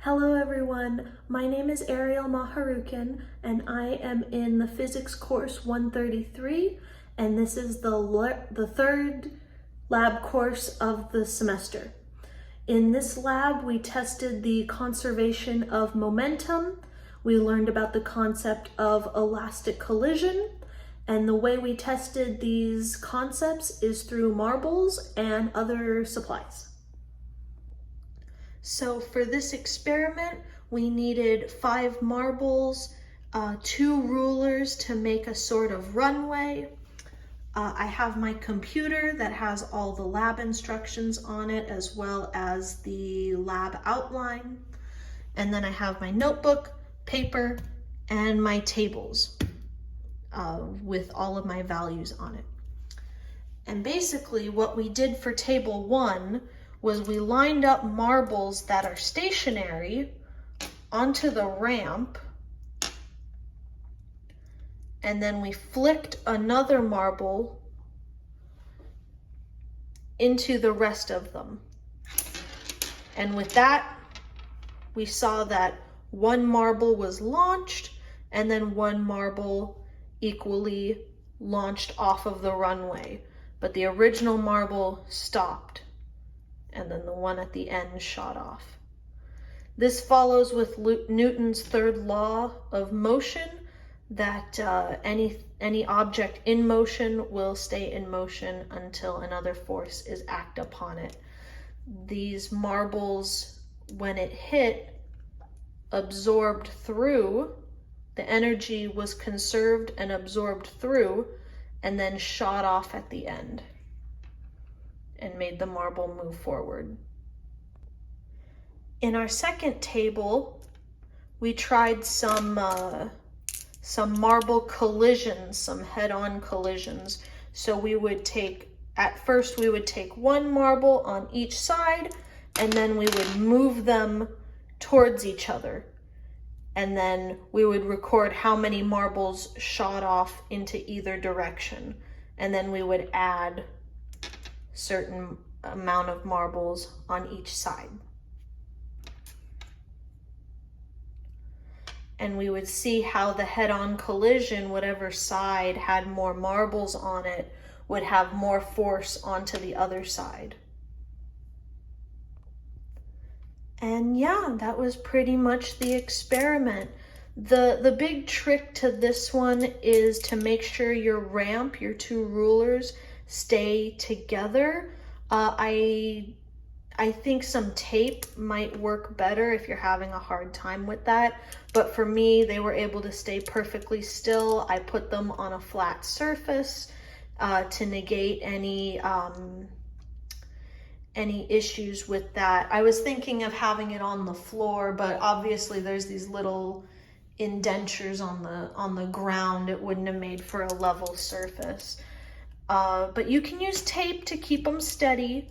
Hello everyone, my name is Ariel Maharukin and I am in the physics course 133 and this is the third lab course of the semester. In this lab we tested the conservation of momentum, we learned about the concept of elastic collision, and the way we tested these concepts is through marbles and other supplies. So for this experiment, we needed 5 marbles, 2 rulers to make a sort of runway. I have my computer that has all the lab instructions on it, as well as the lab outline. And then I have my notebook, paper, and my tables with all of my values on it. And basically what we did for table 1 was we lined up marbles that are stationary onto the ramp, and then we flicked another marble into the rest of them. And with that, we saw that 1 marble was launched and then 1 marble equally launched off of the runway. But the original marble stopped, and then the one at the end shot off. This follows with Newton's third law of motion, that any object in motion will stay in motion until another force is acted upon it. These marbles, when it hit, absorbed through, the energy was conserved and absorbed through, and then shot off at the end and made the marble move forward. In our second table, we tried some marble collisions, some head-on collisions. So we would take, at first we would take 1 marble on each side, and then we would move them towards each other. And then we would record how many marbles shot off into either direction. And then we would add certain amount of marbles on each side. And we would see how the head-on collision, whatever side had more marbles on it, would have more force onto the other side. And yeah, that was pretty much the experiment. The big trick to this one is to make sure your ramp, your 2 rulers, stay together. I think some tape might work better if you're having a hard time with that, but for me, they were able to stay perfectly still. I put them on a flat surface to negate any issues with that. I was thinking of having it on the floor, but obviously there's these little indentures on the ground. It wouldn't have made for a level surface. But you can use tape to keep them steady.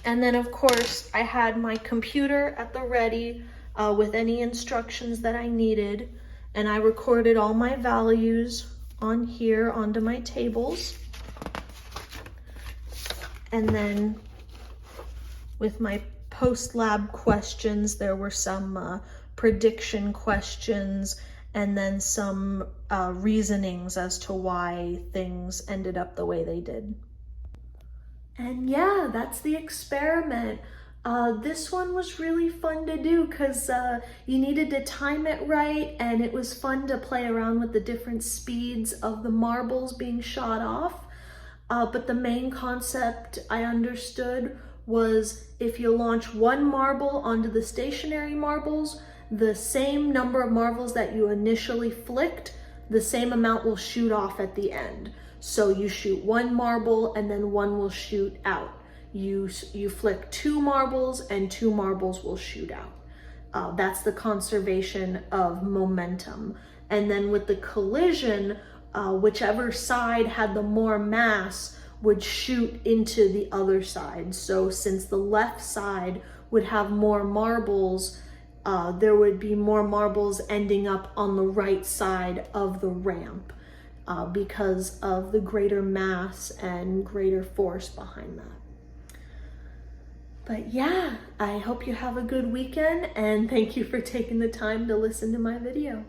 And then of course I had my computer at the ready with any instructions that I needed, and I recorded all my values on here onto my tables. And then with my post-lab questions, there were some prediction questions and then some reasonings as to why things ended up the way they did. And yeah, that's the experiment. This one was really fun to do because you needed to time it right, and it was fun to play around with the different speeds of the marbles being shot off. But the main concept I understood was if you launch 1 marble onto the stationary marbles, the same number of marbles that you initially flicked, the same amount will shoot off at the end. So you shoot 1 marble and then 1 will shoot out. You flick 2 marbles and 2 marbles will shoot out. That's the conservation of momentum. And then with the collision, whichever side had the more mass would shoot into the other side. So since the left side would have more marbles, there would be more marbles ending up on the right side of the ramp because of the greater mass and greater force behind that. But yeah, I hope you have a good weekend, and thank you for taking the time to listen to my video.